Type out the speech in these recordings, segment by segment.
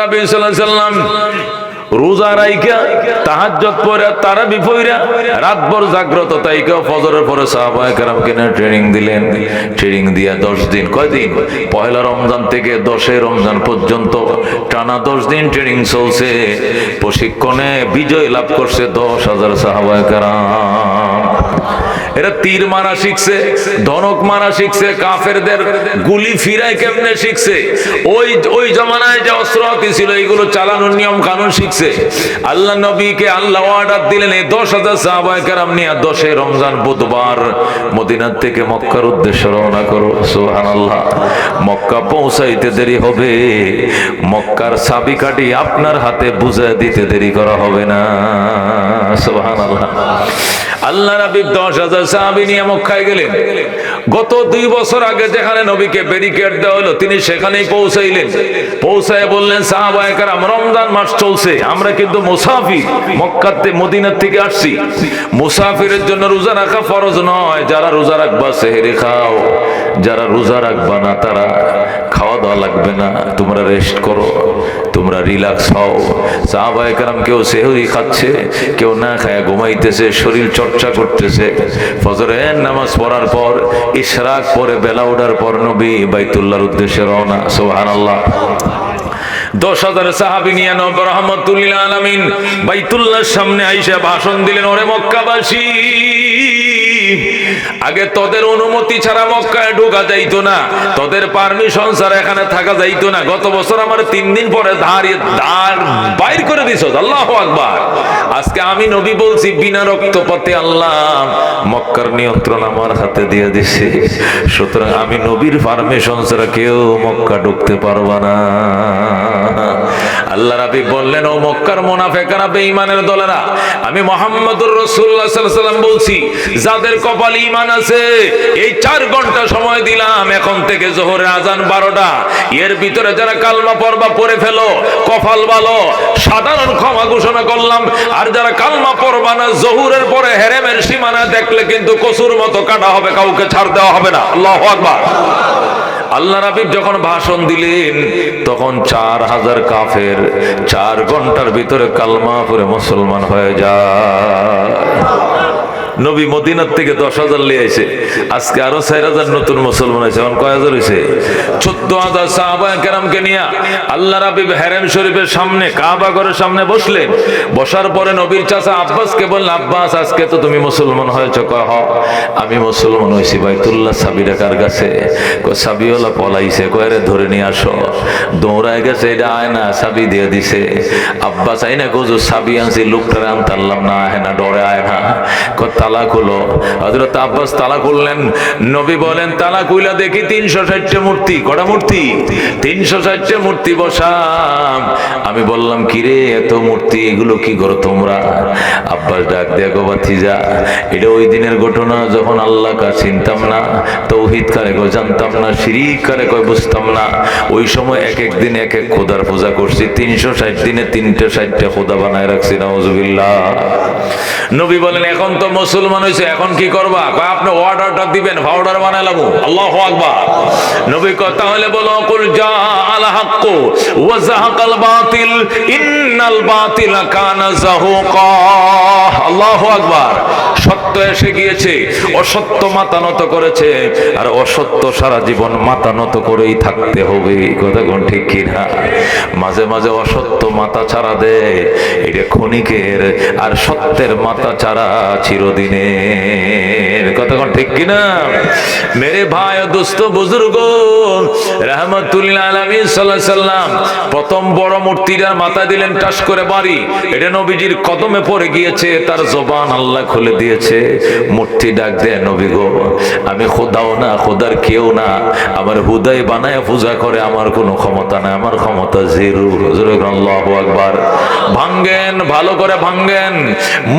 নবী সাল্লাল্লাহু আলাইহি সাল্লাম রোজা রাইখা তাহাজ্জুদ পড়া তারাবি পড়া রাতভর জাগ্রত থাইকা ফজরের পরে সাহাবায়ে কেরামকে ট্রেনিং দিলেন। ট্রেনিং দিয়া 10 দিন, কয়দিন? পহেলা রমজান থেকে 10 রমজান পর্যন্ত টানা 10 দিন ট্রেনিং চলছে। প্রশিক্ষণে বিজয় লাভ করছে 10,000 সাহাবায়ে কেরাম। এরা তীর মারা শিখছে, ধনক মারা শিখছে, কাফেরদের গুলি ফিরায় কেমনে শিখছে, ওই জমানায় যে অস্ত্র ছিল এইগুলো চালানোর নিয়ম কানুন শিখছে। আল্লাহ নবীকে আল্লাহ অর্ডার দিলেন এই 10,000 সাহাবায়ে কেরাম নিয়ে 10 রমজান বুধবার মদিনার থেকে মক্কার উদ্দেশ্যে রওনা করো। সুবহানাল্লাহ। মক্কা পৌঁছাইতে দেরি হবে, মক্কার চাবিকাঠি আপনার হাতে বুঝিয়ে দিতে দেরি করা হবে না। সুবহানাল্লাহ। আল্লাহ নবী 10,000 সাহাবী নিয়ে মক্কায় গেলেন। গত 2 বছর আগে যেখানে নবীকে ব্যারিকেড দেওয়া হলো তিনি সেখানেই পৌঁছাইলেন। পৌঁছায় বললেন সাহাবায়ে কেরাম রমজান মাস চলছে, আমরা কিন্তু মুসাফির, মক্কাতে মদিনার থেকে আসছি। মুসাফিরের জন্য রোজা রাখা ফরজ নয়। যারা রোজা রাখবা সেহরি খাও, যারা রোজা রাখবা না তারা খাওয়া দাওয়া লাগবে না, তোমরা রেস্ট করো, তোমরা রিল্যাক্স হও। সাহাবায়ে কেরাম কেউ সেহরি খাচ্ছে, কেউ না খায় ঘুমাইতেছে, শরীর চর্চা করতেছে। ফজরের নামাজ পড়ার পর ইশরাক পরে বেলা ওঠার পর নবী বাইতুল্লাহর উদ্দেশ্যে রওনা। সুবহানাল্লাহ। 10,000 সাহাবী নিয়ে নবী রাহমাতুল্লিল আলামিন বাইতুল্লাহর সামনে আইসা ভাষণ দিলেন, ওরে মক্কাবাসী, আগে তোদের অনুমতি ছাড়া মক্কায় ঢোকা যাইতো না, তোদের পারমিশন ছাড়া এখানে থাকা যাইতো না। গত বছর আমার 3 দিন পরে দ্বার বাইর করে দিছো। আল্লাহু আকবার। আজকে আমি নবী বলছি বিনা রক্তপাতে আল্লাহ মক্কার নিয়ন্ত্রণ আমার হাতে দিয়ে দিছে, সুতরাং আমি নবীর পারমিশন ছাড়া কেউ মক্কা ঢুকতে পারবা না। আল্লাহ রাব্বি বললেন, ও মক্কার মুনাফিকরা বেঈমানের দলেরা, আমি মুহাম্মদুর রাসূলুল্লাহ সাল্লাল্লাহু আলাইহি ওয়াসাল্লাম বলছি, যাদের কপালে ঈমান আছে এই 4 ঘন্টা সময় দিলাম, এখন থেকে যোহরের আজান 12টা, এর ভিতরে যারা কালমা পড়বা পড়ে ফেলো, কপাল ভালো, সাধারণ ক্ষমা ঘোষণা করলাম। আর যারা কালমা পড়বা না যোহরের পরে হেরেমের সীমানা দেখলে কিন্তু কসুর মতো কাটা হবে, কাউকে ছাড় দেওয়া হবে না। আল্লাহু আকবার। আল্লাহ রাব্বি যখন ভাষণ দিলেন তখন 4,000 কাফের 4 ঘন্টার ভিতরে কালমা পড়ে মুসলমান হয়ে যায়। নবী মদিনার থেকে 10,000 নিয়ে আইছে, আজকে আরো 4,000 নতুন মুসলমান হয়েছে। এখন কয় হাজার হয়েছে? 14,000 সাহাবায়ে কেরামকে নিয়ে আল্লাহ রাব্বি হেরেম শরীফের সামনে কাবা ঘরের সামনে বসলেন। বসার পরে নবীর চাচা আব্বাসকে বললেন, আব্বাস আজকে তো তুমি মুসলমান হয়েছো। কয় হ, আমি মুসলমান হয়েছি। বাইতুল্লাহ চাবিটা কার কাছে? কয় চাবিওয়ালা পলাইছে। কয় রে ধরে নিয়ে আসো। দৌড়ায় গেছে, এটা আয় না, চাবি দিয়ে দিছে। আব্বাস আইনা গোজো চাবি আনছি, লোকটারে আনতারলাম না, আয় না, ডরে আয় না। তালা খুলো। হযরত আব্বাস তালা খুললেন। নবী বলেন, তালা খুইলা দেখি 360টা মূর্তি। কটা মূর্তি? 360টা মূর্তি বসা। আমি বললাম, কিরে এত মূর্তি, এগুলো কি করো তোমরা? আব্বাস ডাক দিয়া গো ভাতিজা, এটা ওই দিনের ঘটনা যখন আল্লাহ কা চিনতাম না, তাওহীদ কারে কয় জানতাম না, শিরিক কারে কয় বুঝতাম না। ওই সময় এক এক দিন এক এক খোদার পূজা করছি। 360 দিনে 360টা খোদা বানায় রাখছি। নাউজুবিল্লাহ। নবী বলেন, এখন তো মুসলমান হয়েছে, এখন কি করবা? আপনি অর্ডারটা দিবেন, পাউডার বানাইলাম। আল্লাহু আকবার। নবী কথা হলে বলো, কুল জা আল হক ওয়া যাহাকাল বাতিল ইন্নাল বাতিলা কানা যাহুকা। আল্লাহু আকবার। সত্য এসে গিয়েছে, অসত্য মাথা নত করেছে, আর অসত্য সারা জীবন মাথা নত করেই থাকতে হবে। কথা কোন ঠিক কিনা? মাঝে মাঝে অসত্য মাথা ছাড়া দেয়, এটা ক্ষণিকের, আর সত্যের মাথা ছাড়া চিরদিনের। কথা কোন ঠিক কিনা? মেরে ভাই ও দোস্ত বুজুর্গ, রাহমাতুল্লিল আলামিন সাল্লাল্লাহু আলাইহি সাল্লাম প্রথম বড় মূর্তিটার মাথা দিলেন টাস করে বাড়ি। এটা নবীজির কদমে পড়ে গিয়েছে, তার জবান আল্লাহ খুলে দিয়েছে। মূর্তি ডাক দেয়, নবী গো, আমি খোদাও না, খোদার কেউ না, আমার হুদাই বানায় পূজা করে, আমার কোনো ক্ষমতা নাই, আমার ক্ষমতা জিরো। আল্লাহু আকবার। ভাঙ্গেন, ভালো করে ভাঙ্গেন।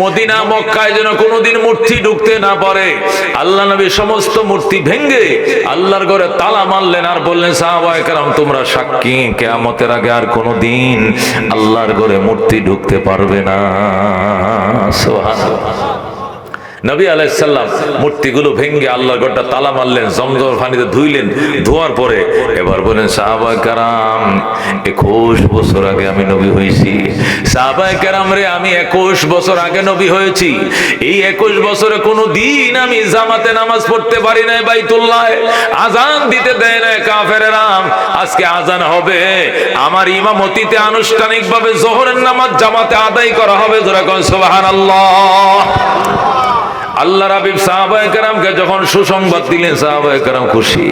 মদিনা মক্কায় যেন কোনোদিন মূর্তি ঢুকতে না পারে। আল্লাহ নবী সমস্ত মূর্তি ভেঙ্গে আল্লাহর ঘরে তালা মারলেন, আর বললেন, সাহাবায়ে কেরাম তোমরা সাক্ষী, কিয়ামতের আগে আর কোনোদিন আল্লাহর ঘরে মূর্তি ঢুকতে পারবে না। সুবহানাল্লাহ। নবী আলাইহিস সালাম মূর্তিগুলো ভেঙে আল্লাহর ঘরটা তালা মারলেন, জমজমের পানিতে ধুইলেন, ধোয়ার পরে এবার বলেন সাহাবায়ে কেরাম 21 বছর আগে আমি নবী হয়েছি। সাহাবায়ে কেরাম রে, আমি 21 বছর আগে নবী হয়েছি। এই 21 বছরে কোনো দিন আমি জামাতে নামাজ পড়তে পারি নাই, বাইতুল্লাহ আজান দিতে দেয় না কাফেরেরা। আজকে আজান হবে, আমার ইমামতিতে আনুষ্ঠানিকভাবে যোহরের নামাজ জামাতে আদায় করা হবে। যারা কোন সুবহানাল্লাহ। আল্লাহর হাবিব সাহাবায়ে কেরামকে যখন সুসংবাদ দিলেন, সাহাবায়ে কেরাম খুশি।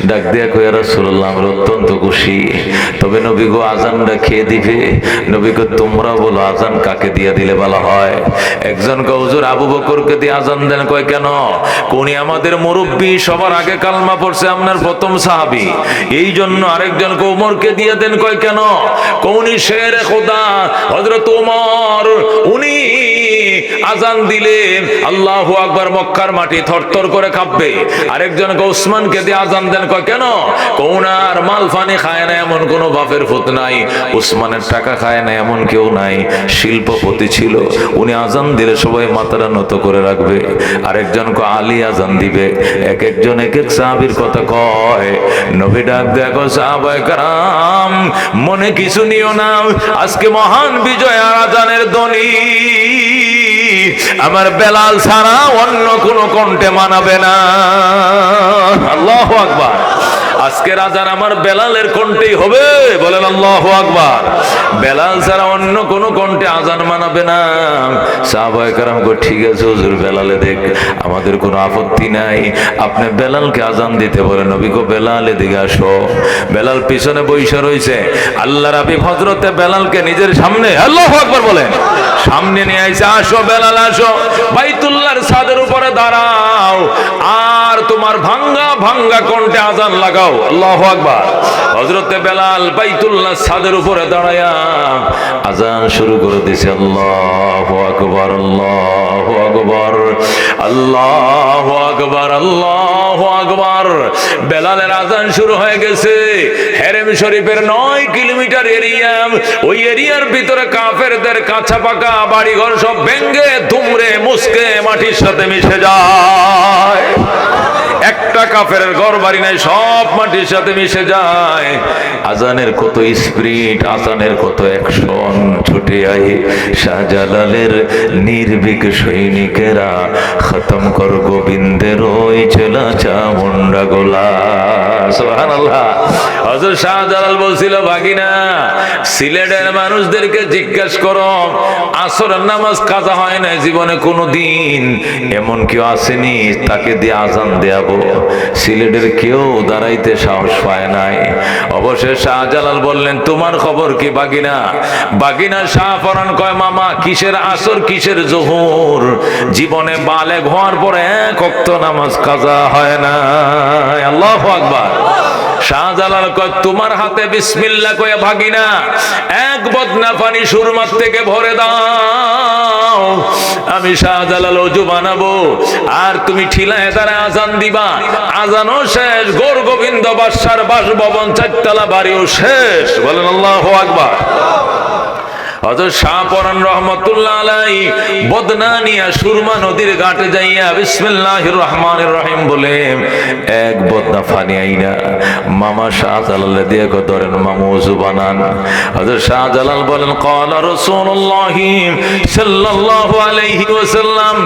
ডাক দিয়া কয়, ইয়া রাসূলুল্লাহ, আমরা অত্যন্ত খুশি। তবে নবী গো, আজানটা খেয়ে দিবে? নবী গো, তোমরা বলো আজান কাকে দিয়া দিলে ভালো হয়? একজন কয়, হুজুর আবু বকরকে দিয়ে আজান দেন। কয় কেন? কোনি আমাদের মুরব্বী, সবার আগে কালমা পড়ছে, আপনার প্রথম সাহাবী, এই জন্য। আরেকজন কয়, ওমরকে দিয়ে দেন। কয় কেন? কোনি শেরে খোদা হযরত ওমর, উনি আজান দিলে আল্লাহু আকবার মক্কার মাটি থরথর করে কাঁপবে। আরেকজন ওসমানকে দিয়ে আজান দেন। কয় কেন? কোনার মাল ফানি খায় না এমন কোন বাপের ফুত নাই, ওসমানের টাকা খায় না এমন কেউ নাই, শিল্পপতি ছিল, উনি আজান দিলে সবাই মাথাটা নত করে রাখবে। আরেকজন আলী আজান দিবে। এক একজন এক এক সাহাবীর কথা কয়। নবী ডাক দেখো, সাহাবায়ে কেরাম মনে কিছু নিও না, আজকে মহান বিজয় আর আজানের ধ্বনি আমার বেলাল ছাড়া অন্য কোন কণ্ঠে মানাবে না। আল্লাহু আকবার। আজকের আজান আমার বেলালের কণ্ঠেই হবে, বলেন আল্লাহু আকবার। বেলাল ছাড়া অন্য কোন কণ্ঠে আজান মানাবে না। সাহাবায়ে কেরাম কো, ঠিক আছে হুজুর, বেলালে দেখ, আমাদের কোনো আপত্তি নাই, আপনি বেলালকে আজান দিতে বলেন। নবী কো, বেলাল এদিকে আসো। বেলাল পিছনে বইসা রইছে। আল্লাহর হাবিব হযরতে বেলালকে নিজের সামনে, আল্লাহু আকবার বলেন, সামনে নিয়ে আইছে। আসো বেলাল, আসো, বাইতুল্লাহর ছাদের উপরে দাঁড়াও, আর তোমার ভাঙ্গা ভাঙ্গা কণ্ঠে আজান লাগাও। আল্লাহু আকবার। হযরতে বেলাল বাইতুল্লাহর ছাদের উপরে দাঁড়ায়া আজান শুরু করে দিয়েছে। আল্লাহু আকবার, আল্লাহু আকবার, আল্লাহু আকবার, আল্লাহু আকবার। বেলালের আজান শুরু হয়ে গেছে। হেরেম শরীফের 9 কিলোমিটার এরিয়া, ওই এরিয়ার ভিতরে কাফেরদের কাঁচা পাকা বাড়িঘর সব ভেঙ্গে দুমড়ে মুসকে মাটির সাথে মিশে যায়। একটা কাফেরের ঘর বাড়ি নাই, সব মাটির সাথে মিশে যায়। আজানের কত স্পিরিট, আজানের কত অ্যাকশন। ছুটে আই শাহজালালের নির্ভীক সৈনিকেরা, খতম কর গোবিন্দের ওই চেলা চামুন্ডা গোলা। সুবহানাল্লাহ। হযরত শাহজালাল বলছিল, ভাগিনা, সিলেটের মানুষদেরকে জিজ্ঞাসা করো, আসরের নামাজ কাজা হয় না জীবনে কোনো দিন, এমন কেউ আসেনি তাকে দিয়ে আজান দেয়াবো? সিলেটের কেউ দাঁড়াইতে সাহস পায় নাই। অবশেষে শাহজালাল বললেন, তোমার খবর কি বাগিনা? বাগিনা শাহপরান কয়, মামা, কিসের আসর কিসের জোহর, জীবনে বালেগ হওয়ার পরে এক ওয়াক্ত নামাজ কাজা হয় না। আল্লাহু আকবার। শাহজালাল কয়, তোমার হাতে বিসমিল্লাহ কয়ে ভাগিনা এক বদনা পানি সুরমার থেকে ভরে দাও, আমি শাহজালাল ওযু বানাবো, আর তুমি ঠিলায় দ্বারা আজান দিবা। আজানও শেষ, গৌর গোবিন্দ বাদশার বাসভবন 4 তলা বাড়িও শেষ। বলেন আল্লাহু আকবার। হযরত শাহপরান রহমাতুল্লাহ আলাইহি বদনা নিয়া সুরমা নদীর ঘাটে যাইয়া বিসমিল্লাহির রহমানির রহিম বলে এক বদনা পানি আইনা মামা শাহজালাল দিয়ে ধরেন, মামা ওযু বানান। হযরত শাহজালাল বলেন, ক্বালা রাসূলুল্লাহ সাল্লাল্লাহু আলাইহি ওয়াসাল্লাম,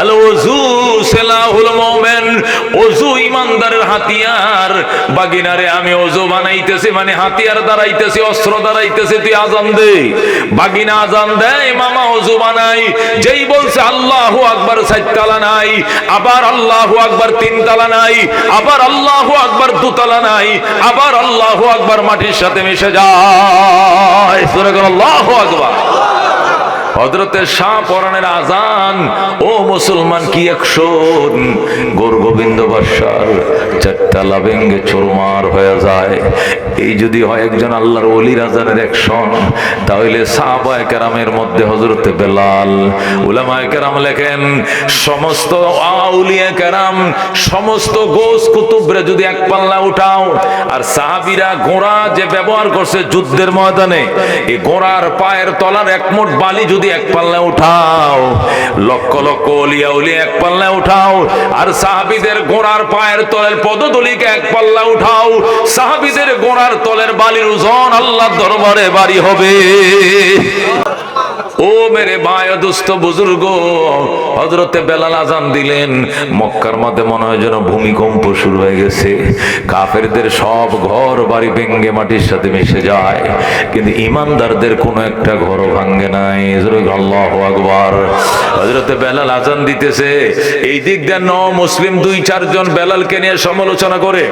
আল ওযু সিলাহুল মুমিন, ওযু ইমানদারের হাতিয়ার। বাগিনারে, আমি ওযু বানাইতেছি মানে হাতিয়ার দাঁড়াইতেছি, অস্ত্র দাঁড়াইতেছি, তুই আজান দে। বাগিনা আজান দেয়, মামা ওযু বানাই। যেই বলছে আল্লাহু আকবার 4 তালা নাই, আবার আল্লাহু আকবার 3 তালা নাই, আবার আল্লাহু আকবার 2 তালা নাই, আবার আল্লাহু আকবার মাটির সাথে মিশে যায়। সূরা আল্লাহু আকবার। হযরতে শাহপরানের আজান, ও মুসলমান, কি অ্যাকশন! গৌর গোবিন্দ বাদশার 4 তালা ভেঙ্গে চুরমার হয়ে যায়। এই যদি হয় একজন আল্লাহর ওলির আজানের অ্যাকশন, তাহলে সাহাবায়ে কেরামের মধ্যে হযরতে বেলাল, উলামায়ে কেরাম লেখেন, সমস্ত আউলিয়া কেরাম, সমস্ত গোস কুতুবরে যদি এক পাল্লা উঠাও, আর সাহাবীরা ঘোড়া যে ব্যবহার করছে যুদ্ধের ময়দানে, এই ঘোড়ার পায়ের তলার 1 মুঠ বালি যদি এক পাল্লায় উঠাও, লক্ষ লক্ষ ওলিয়া উলিয়া এক পাল্লায় উঠাও, আর সাহাবীদের গোড়ার পায়ের তলের পদধূলিকে এক পাল্লা উঠাও, সাহাবীদের গোড়ার তলের বালির ওজন আল্লাহর দরবারে ভারী হবে। ও মেরে ভাই দোস্ত বুজুর্গ, হযরতে বেলাল আযান দিলেন, মক্কার মধ্যে মনে হয় যেন ভূমিকম্প শুরু হয়ে গেছে। কাফেরদের সব ঘর বাড়ি ভেঙে মাটির সাথে মিশে যায়, কিন্তু ইমানদারদের কোনো একটা ঘরও ভাঙে নাই। আল্লাহু আকবার। হযরতে বেলাল আযান দিতেছে, এই দিক দিয়ে মুসলিম 2-4 জন বেলালকে নিয়ে সমালোচনা করে।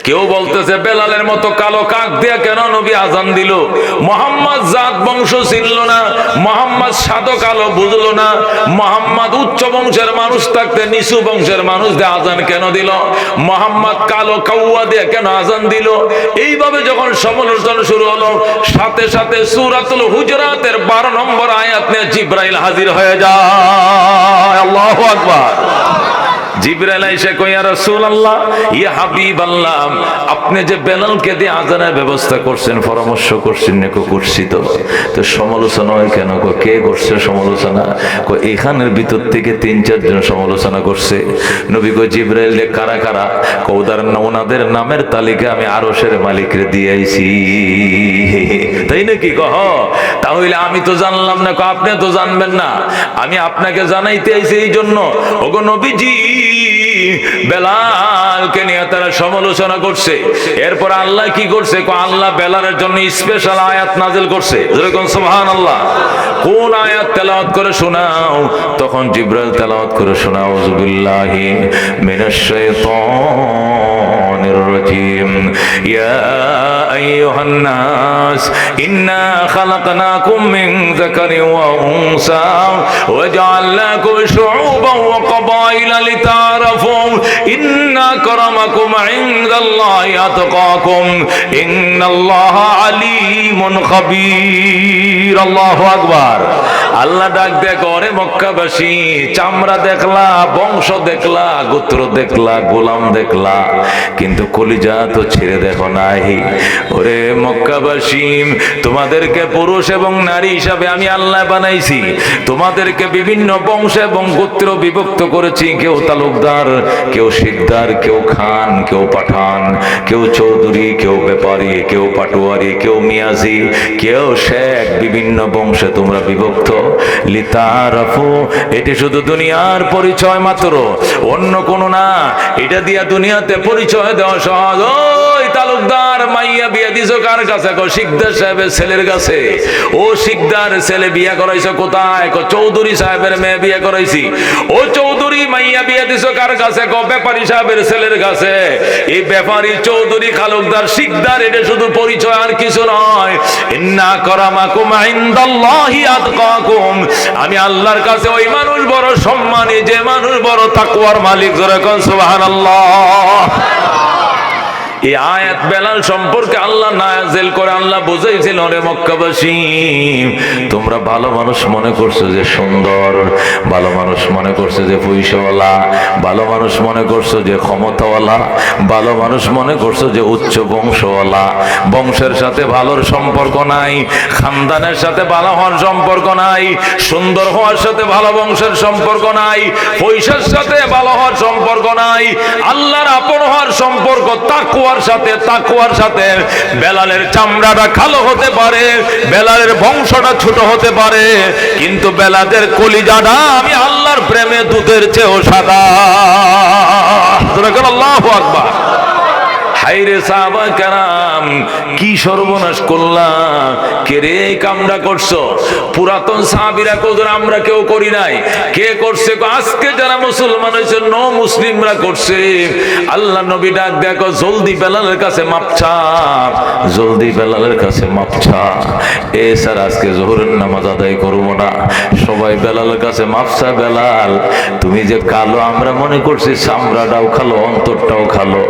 কেউ বলতেছে বেলালের মতো কালো কাক দিয়া কেন নবী আজান দিল? মুহাম্মদ জাত বংশ ছিল না, মুহাম্মদ সাদো কালো বুঝলো না, মুহাম্মদ উচ্চ বংশের মানুষ থাকতে নিচু বংশের মানুষ দিয়ে আজান কেন দিল? মুহাম্মদ কালো কাউয়া দিয়ে কেন আজান দিল? এইভাবে যখন সমালোচনা শুরু হলো, সাথে সাথে সূরাতুল হুজুরাতের 12 নম্বর আয়াত নিয়ে জিবরাইল হাজির হয়ে যায়। আল্লাহু আকবার। জিবরাইল এসে কয়, ইয়া রাসূলুল্লাহ, ইয়া হাবিবাল্লাহ, আপনি যে বেলালকে দিয়ে আযানের ব্যবস্থা করছেন, পরামর্শ করছেন, নাকি করছি তো সমালোচনা হয় কেন? কে করছে সমালোচনা? এখানের ভিতর থেকে 3-4 জন সমালোচনা করছে। নবী কয়, জিবরাইল কারা কারা? ওনাদের নামের তালিকা আমি আরশের মালিকরে দিয়ে আইছি। তাই নাকি? কহ তাহলে আমি তো জানলাম না। আপনি তো জানবেন না, আমি আপনাকে জানাইতে আইছি। এই জন্য ওগো নবীজি, বেলালকে নিয়ে তারা সমালোচনা করছে। এরপর আল্লাহ কি করছে? আল্লাহ বেলালের জন্য স্পেশাল আয়াত নাযিল করছে। যেরকম সুবহানাল্লাহ। কোন আয়াত তেলাওয়াত করে শোনাও? তখন জিবরাইল তেলাওয়াত করে শোনাও, আউযু বিল্লাহি মিনাশ শাইতানির রাজীম, ইয়া আইয়ুহান নাস ইন্না খালাকনাকুম মিন যাকারিন ওয়া উনসা ওয়া জাআলনাকুম শুউবান ওয়া ক্বাবাইলা লিতাআরাফু ইন্না আকরামাকুম ইনদাল্লাহি আতকাকুম ইন্নাল্লাহা আলীমুন খাবীর। আল্লাহু আকবার। আল্লাহ ডাক দেয়, করে মক্কাবাসী, চামড়া দেখলা, বংশ দেখলা, গোত্র দেখলা, গোলাম দেখলা, কিন্তু কলিজা তো ছেড়ে দেখো নাই। ওরে মক্কাবাসী, তোমাদেরকে পুরুষ এবং নারী হিসাবে আমি আল্লাহ বানাইছি। তোমাদেরকে বিভিন্ন বংশ এবং গোত্র বিভক্ত করেছি। কেউ তালুকদার, কেউ শিকদার, কেউ খান, কেউ পাঠান, কেউ চৌধুরী, কেউ ব্যাপারী, কেউ পাটোয়ারি, কেউ মিয়াজি, কেউ শেখ। বিভিন্ন বংশে তোমরা বিভক্ত। লিতারাফু, এটি শুধু দুনিয়ার পরিচয় মাত্র, অন্য কোনো না। এটা দিয়া দুনিয়াতে পরিচয় দেওয়া সহজ। ওই তালুকদার মাইয়া বিয়া দিছো কার কাছে? শিকদার সাহেবের ছেলের কাছে। ও শিকদার ছেলে বিয়া করাইছো কোথায়? চৌধুরী সাহেবের মেয়ে বিয়া করাইছি। ও চৌধুরী মাইয়া বিয়া দিছো কার কাছে? ব্যাপারী সাহেবের ছেলের কাছে। এই ব্যাপারী, চৌধুরী, খালুকদার, শিকদার, এটা শুধু পরিচয়, আর কিছু নয়। ইন্না আকরামাকুম ইনদাল্লাহি আতকাকুম, আমি আল্লাহর কাছে ওই মানুষ বড় সম্মানী যে মানুষ বড় তাকওয়ার মালিক। জোরে কোন সুবহানাল্লাহ। এই আয়াত বেলাল সম্পর্কে আল্লাহ নাযিল করে আল্লাহ বুঝাইছিল, রে মক্কাবাসী, তোমরা ভালো মানুষ মনে করছো যে সুন্দর, ভালো মানুষ মনে করছো যে পয়সাওয়ালা, ভালো মানুষ মনে করছো যে ক্ষমতাওয়ালা, ভালো মানুষ মনে করছো যে উচ্চ বংশওয়ালা। বংশের সাথে ভালোর সম্পর্ক নাই, খানদানের সাথে ভালো হওয়ার সম্পর্ক নাই, সুন্দর হওয়ার সাথে ভালো বংশের সম্পর্ক নাই, পয়সার সাথে ভালো হওয়ার সম্পর্ক নাই। আল্লাহর আপন হওয়ার সম্পর্ক তাকওয়ার সাথে। তাকওয়ার সাথে বেলালের চামড়াটা কালো হতে পারে, বেলালের বংশটা ছোট হতে পারে, কিন্তু বেলালের কলিজাটা আমি আল্লাহর প্রেমে দুধের চেয়েও সাদা। আল্লাহু আকবার। হায়রে সাহাবা কেরাম, কি সর্বনাশ করলাম, কে রে কামড়া করছো? পুরাতন সাহাবীরা কোজন আমরা কেউ করি নাই। কে করছে? আজকে যারা মুসলমান হয়েছে মুসলিমরা করছে। আল্লাহ নবী ডাক দেখো, জলদি বেলালের কাছে মাপ চা, জলদি বেলালের কাছে মাপ চা। এ স্যার আজকে জোহরের নামাজ আদায় করবো না, সবাই বেলালের কাছে মাপ চা। বেলাল, তুমি যে কালো, আমরা মনে করছি চামড়াটাও খালো, অন্তরটাও খালো।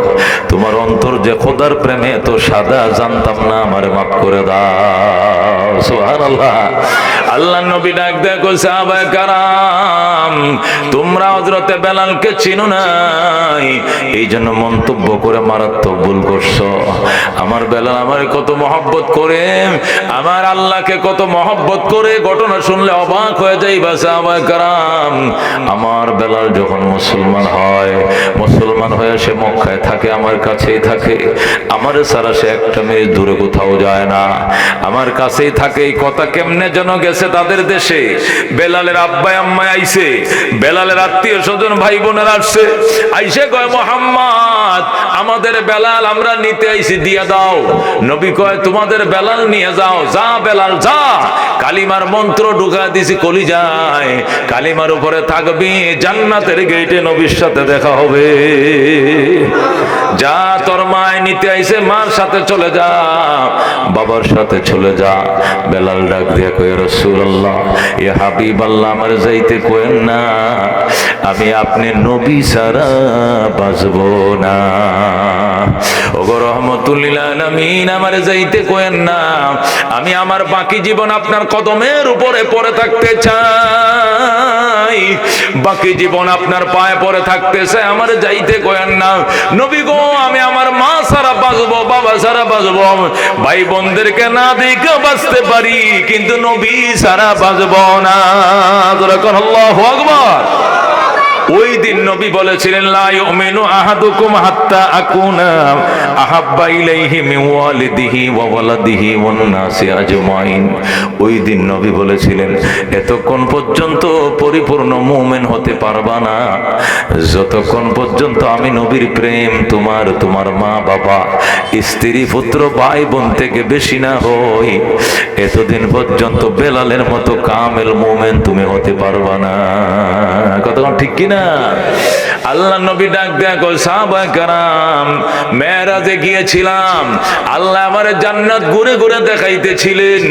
তোমার অন্তর যে খোদার প্রেমে তো সাদা, জানতাম না, আমারে মাফ করে দাও। সুবহানাল্লাহ। আল্লাহ নবী ডাক দেখো, সাহাবায়ে কারাম, তোমরা হযরতে বেলালকে চিনো নাই, এই জন্য মন্তব্য করে মারাত্মক ভুল করছো। আমার বেলাল আমারে কত মহব্বত করে, আমার আল্লাহকে কত মহব্বত করে, ঘটনা শুনলে অবাক হয়ে যাইবা সাহাবায়ে কেরাম। আমার বেলাল যখন মুসলমান হয়, মুসলমান হয়ে সে মক্কায় থাকে, আমার কাছেই থাকে, আমার ছাড়া সে একটা মিনিট দূরে কোথাও যায় না, আমার কাছেই থাকে। এই কথা কেমনে যেন গেছে তাদের দেশে। বেলালের আব্বাই আম্মাই আইছে, বেলালের আত্মীয় স্বজন ভাই বোনের আসছে, আইসে কয় মুহাম্মদ আমাদের বেলাল আমরা নিতে আইছি, দিয়া দাও। নবী কয় তোমাদের বেলাল নিয়ে যাও। যা বেলাল যা, কালিমার মন্ত্র ঢুকা দিছি কলিজায়, কালিমার উপরে থাকবি, জান্নাতের গেটে নবীর সাথে দেখা হবে। যা তোর মায় নিতে আইছে, মার সাথে চলে যা, বাবার সাথে চলে যা। বেলাল ডাক দিয়া কয় রাসূলুল্লাহ, ইয়া হাবিবাল্লাহ, আমার যাইতে কইেন না, আমি আপনি নবী ছাড়া বাঁচব না। ওগো রহমাতুল লিল আলামিন, আমার যাইতে কইেন না, আমি আমার বাকি জীবন আপনার কদমের উপরে পড়ে থাকতে চাই, বাকি জীবন আপনার পায়ে পড়ে থাকতে চাই, আমার যাইতে কইেন না। নবী গো, আমি আমার মা ছাড়া বাঁচবো, বাবা ছাড়া বাঁচবো, ভাই বোনদেরকে না দেখে বাঁচতে পারি, কিন্তু নবী ছাড়া বাঁচবো না। আল্লাহু আকবার। ওই দিন নবী বলেছিলেন, লা ইউমিনু আহাদুকুম হাত্তা আকুনা আহাব্বা ইলাইহি মিন ওয়ালিদিহি ওয়া ওয়ালাদিহি ওয়ান নাসি আজমাইন। ওই দিন নবী বলেছিলেন, এতক্ষণ পর্যন্ত পরিপূর্ণ মুমিন হতে পারবা না যতক্ষণ পর্যন্ত আমি নবীর প্রেম তোমার মা বাবা স্ত্রী পুত্র ভাই বোন থেকে বেশি না হই, এতদিন পর্যন্ত বেলালের মতো কামেল মুমিন তুমি হতে পারবা না। কতক্ষণ ঠিক কিনা? আল্লাহ নবী ডাক দেয়া কই, সাহাবায়ে কেরাম মেরাজে গিয়েছিলাম, আল্লাহ আমার জান্নাত ঘুরে ঘুরে দেখাইতেছিলেন,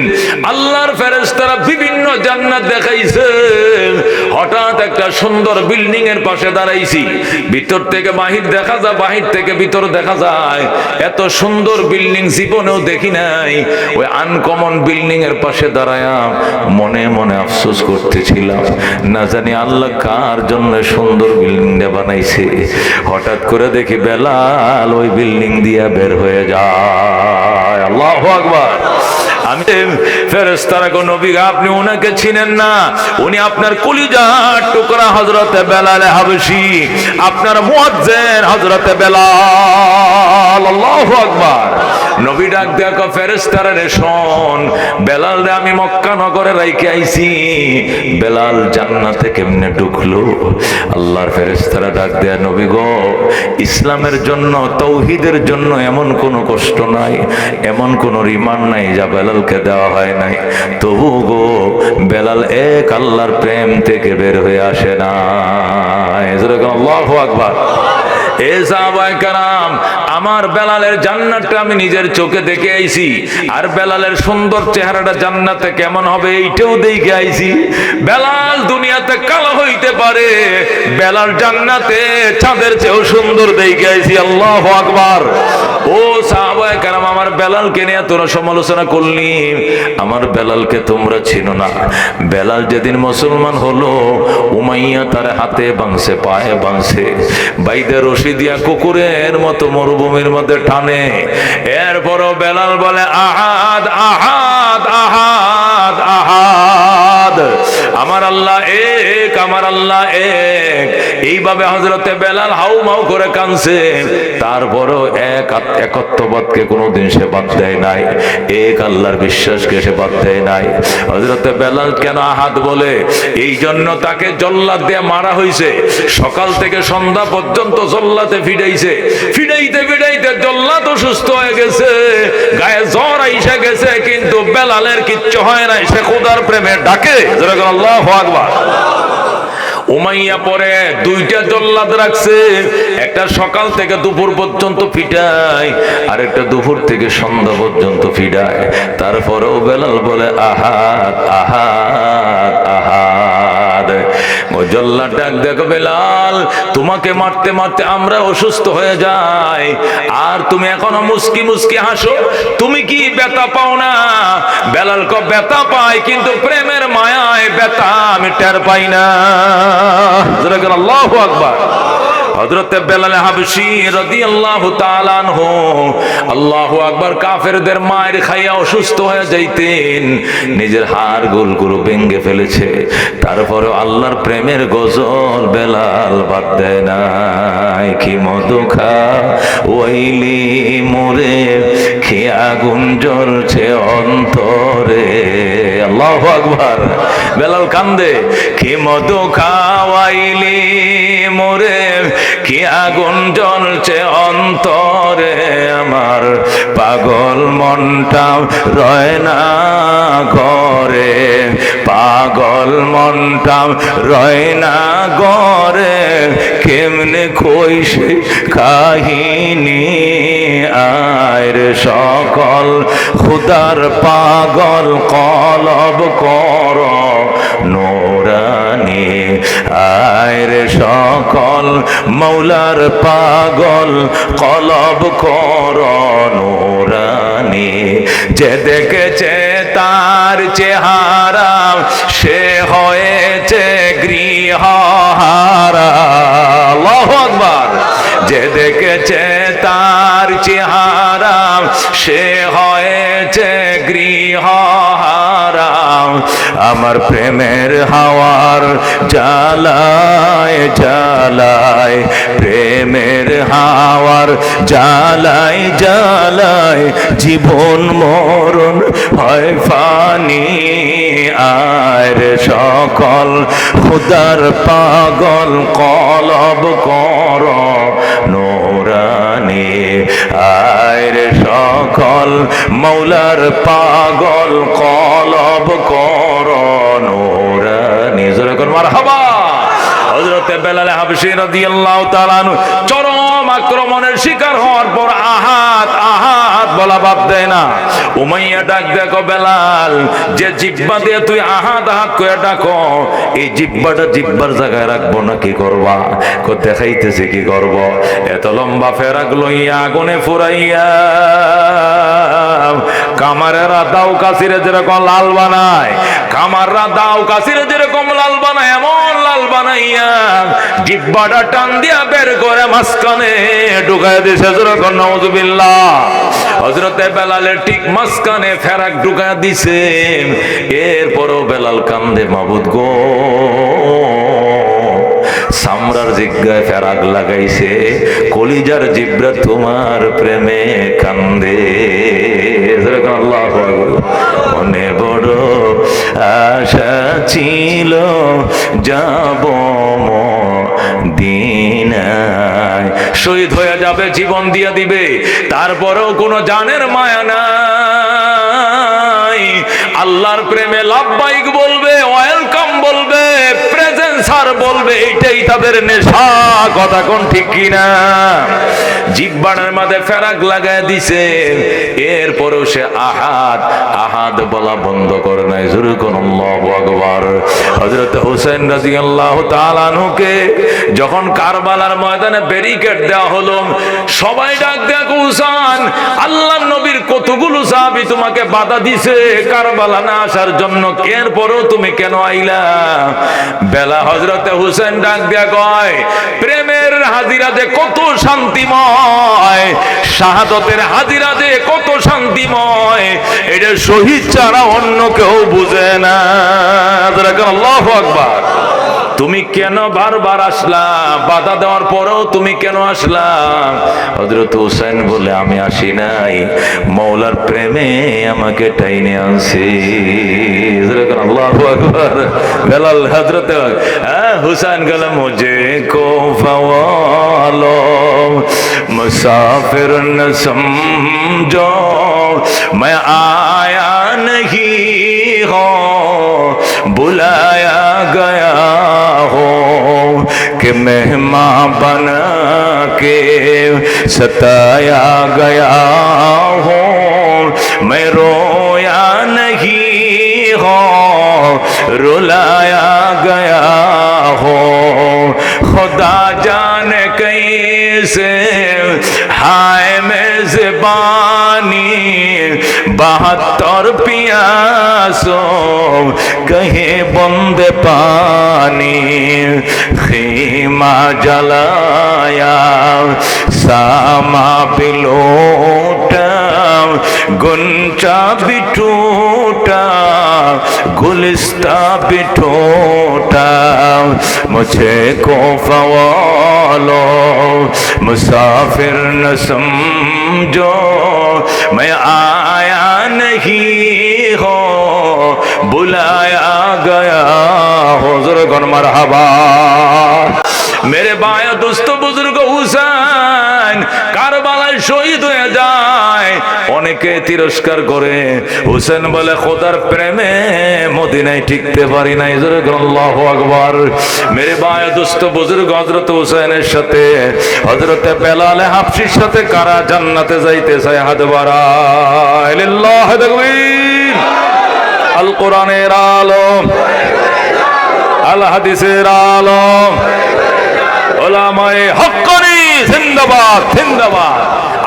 আল্লাহর ফেরেশতারা বিভিন্ন জান্নাত দেখাইছে। হঠাৎ একটা সুন্দর বিল্ডিং এর পাশে দাঁড়াইছি, ভিতর থেকে বাহির দেখা যায়, বাহির থেকে ভিতর দেখা যায়, এত সুন্দর বিল্ডিং জীবনেও দেখি নাই। ওই আনকমন বিল্ডিং এর পাশে দাঁড়ায়া মনে মনে আফসোস করতেছিলাম, না জানি আল্লাহ কার জন্য সুন্দর বিল্ডিং বানাইছে। হঠাৎ করে দেখি বেলাল ওই বিল্ডিং দিয়া বের হয়ে যায়। আল্লাহু আকবার। আমি ফেরেশতারা কো, নবী আপনি ওনাকে চিনেন না, উনি আপনার কলিজার টুকরা হযরতে বেলাল হাবশী, আপনার মুয়াজ্জিন হযরতে বেলাল। আল্লাহু আকবার। নবী ডাক দেয়া কো, ফেরেশতারা রে শোন, বেলাল রে আমি মক্কা নগরে রাইখে আইছি, বেলাল জান্নাতে কেমনে ঢুকলো? আল্লাহর ফেরেশতারা ডাক দেয়া, নবী গো, ইসলামের জন্য তাওহীদের জন্য এমন কোনো কষ্ট নাই, এমন কোনো রিমান্ড নাই যা বেলালকে দেওয়া হয় নাই, তবু গো বেলাল এক আল্লাহর প্রেম থেকে বের হয়ে আসে না। আল্লাহু আকবার। এ সাহাবায়ে কেরাম, আমার বেলালের জান্নাতটা আমি নিজের চোখে দেখে আইছি, আর বেলালের সুন্দর চেহারাটা জান্নাতে কেমন হবে এইটাও দেখে আইছি। বেলাল দুনিয়াতে কালো হইতে পারে, বেলাল জান্নাতে চাঁদের চেয়েও সুন্দর দেখে আইছি। আল্লাহু আকবার। ও সাহাবায়ে কেরাম, আমার বেলালকে নিয়ে তোরা সমালোচনা করলি, আমার বেলালকে তোমরা চিনো না। বেলাল যেদিন মুসলমান হলো, উমাইয়া তার হাতে বাঁধছে, পায়ে বাঁধছে, বাইদে রশি দিয়া কুকুরের মতো মরুভূমির মধ্যে টানে। এরপরও বেলাল বলে, আহাদ আহাদ আহাদ আহাদ, আমার আল্লাহ এক, আমার আল্লাহ এক। এইভাবে হযরতে বেলাল হাউ মাউ করে কাঁদছে, তারপরও একত্ববাদকে কোনোদিন সে বাদ দেয় নাই, এক আল্লাহর বিশ্বাসকে সে বাদ দেয় নাই। হযরতে বেলাল কেন আহাদ বলে? এই জন্য তাকে জল্লাদ দিয়ে মারা হয়েছে, সকাল থেকে সন্ধ্যা পর্যন্ত জল্লাতে ফিডাইছে, ফিডাইতে ফিডাইতে জল্লাদ অসুস্থ হয়ে গেছে, গায়ে জ্বর আইসা গেছে, কিন্তু বেলালের কিচ্ছু হয় নাই, সে খোদার প্রেমে ডাকে। আল্লাহু আকবার। উমাইয়া পরে দুইটা জল্লাদ রাখছে, একটা সকাল থেকে দুপুর পর্যন্ত ফিটায়, আর একটা দুপুর থেকে সন্ধ্যা পর্যন্ত ফিটায়। তারপরেও বেলাল বলে, আহাদ আহাদ আহাদ। ও জল্লাদ ডাক দেখো, বেলাল তোমাকে মারতে মারতে আমরা অসুস্থ হয়ে যাই, আর তুমি এখনো মুস্কি মুস্কি হাসো, তুমি কি ব্যথা পাও না? বেলাল কো, ব্যথা পাই, কিন্তু প্রেমের মায়ায় ব্যথা আমি টের পাই না। আল্লাহু আকবার। হযরতে বেলাল হাবশী রাদিয়াল্লাহু তাআলা আনহু আল্লাহু আকবার কাফেরদের মায়ের খাইয়া অসুস্থ হয়ে যাইতেন, নিজের হাড়গুলো ভেঙে ফেলেছে, তারপরে আল্লাহর প্রেমের গজল বেলাল বাদ দেয় নাই। কি মধু খা ওইলি মোরে, কি আগুন জ্বলছে অন্তরে। আল্লাহু আকবার। বেলাল কান্দে, কি মধু খাওয়াইলি মোরে, কি আগুন জ্বলছে অন্তরে, আমার পাগল মনটা রয় না ঘরে, পাগল মনটা রয় না ঘরে, কেমনে কইছে কাহিনী আয়ের সকল খুদার পাগল কলব কর নোরানি, আয়ের সকল মৌলার পাগল কলব কর নোরানি। যে দেখেছে তার চেহারা সে হয়েছে গৃহহারা। আল্লাহু আকবার। যে দেখেছে তার চেহারা সে হয়েছে গৃহহারা, আমার প্রেমের হাওয়ার জ্বালায় জ্বালায়, প্রেমের হাওয়ার জ্বালায় জ্বালায়, জীবন মরণ হয় ফানি, আয়ের সকল খুদার পাগল কলব কর নোরানি, আয়ের সকল মৌলার পাগল কলব কর নোরানি। জোরে কর মারহাবা। হযরতে বেলাল হাবশী রাদিয়াল্লাহু তাআলা আনহু চরম আক্রমণের শিকার হওয়ার পর আহাত আহাত বলা বাদ দেয় না। উমাইয়া ডাক দেখো বেলাল, যে জিহ্বা দিয়ে তুই আহাত আহাত করে ডাকো, এই জিহ্বাটা জিহ্বার জায়গায় রাখবো না কি করবা? দেখাইতেছে কি করব? এত লম্বা ফেরাক লইয়া আগুনে ফুরাইয়া কামারেরা দাও কাসিরে যেরকম লাল বানায়, কামাররা দাও কাসিরে যেরকম লাল বানায়, এমন লাল বানাইয়া জিহ্বাটা টান দিয়া বের করে মাঝখানে ঢুকায় দিয়েছে। যেরকম নাউযুবিল্লাহ। হযরতে বেলালের ঠিক মাঝখানে ফেরাক ঢুকায় দিছে। এরপরও বেলাল কান্দে, মাবুদ গো, সামরার জিজ্ঞায় ফেরাক লাগাইছে, কলিজার জিব্রা তোমার প্রেমে কান্দে। আল্লাহু আকবার। মনে বড় আশা ছিল যাব মদিনায়, শহীদ হয়ে যাবে, জীবন দিয়ে দিবে, তারপরেও কোনো জানের মায়া নাই। আল্লাহর প্রেমে লাব্বাইক বলবে, ওয়েলকাম বলবে, প্রেজেন্স আর বলবে, এইটাই তাদের নেশা। কথা কোন ঠিক কিনা? জিহ্বার মাঝে ফেরাক লাগায় দিছে, এরপরেও সে আহাদ আহাদ বলা বন্ধ করে নাই। জোরে কোন আল্লাহু আকবার। হযরত হুসাইন রাদিয়াল্লাহু তাআলা আনহুকে যখন কারবালার ময়দানে ব্যারিকেড দেওয়া হলো, সবাই ডাক দেখো হুসাইন, আল্লাহর নবীর কতগুলো সাহাবী তোমাকে বাধা দিছে কারবালা না আসার জন্য, এরপরেও তুমি কেন আইলা? বেলা হযরতে হুসাইন ডাক দিয়া কয়, প্রেমের হাজিরা যে কত শান্তিময়, শাহাদতের হাজিরা যে কত শান্তিময়, এটা শহীদ ছাড়া অন্য কেউ বুঝে না। আল্লাহু আকবার। তুমি কেন বারবার আসলা? বাধা দেওয়ার পরেও তুমি কেন আসলা? হযরত হুসাইন বলে, আমি আসি নাই, মওলার প্রেমে আমাকে টাইনে আনছে। আল্লাহু আকবার। বেলাল হযরত হুসাইন গেল, মুঝে কো ফওয়ালো মুসাফির ন সমঝো, मैं आया नहीं हो, बुलाया गया हो, कि मेहमान बना के सताया गया हो, मैं रोया नहीं हो, रुलाया गया हो, खुदा जाने कैसे हाय मेज़बान पानी 72 प्यासों कहे बंद पानी खीमा जलाया सामा भी लूटा गुंचा भी टूटा गुलिस्ता भी टूटा मुझे को फवालो मुसाफिर न समझो मैं आया नहीं हो बुलाया गया हो ज़रा मरहबा मेरे बाया दोस्त बुजुर्ग हुसैन কারবালায় শহীদ হয়ে যায় অনেকে তিরস্কার করে হুসেন বলে খোদার প্রেমে মদিনায় টিকতে পারি নাই জোরে আল্লাহু আকবার মেরে ভাই দোস্ত বুজুর্গ হযরত হুসেনের সাথে হযরত বেলাল হাবশির সাথে কারা জান্নাতে যাইতে চায় হাত বাড়ায় লিল্লাহি তাকবীর আল কোরআনের আলো আল হাদিসের আলো ওলামায়ে হক্কানি জিন্দাবাদ জিন্দাবাদ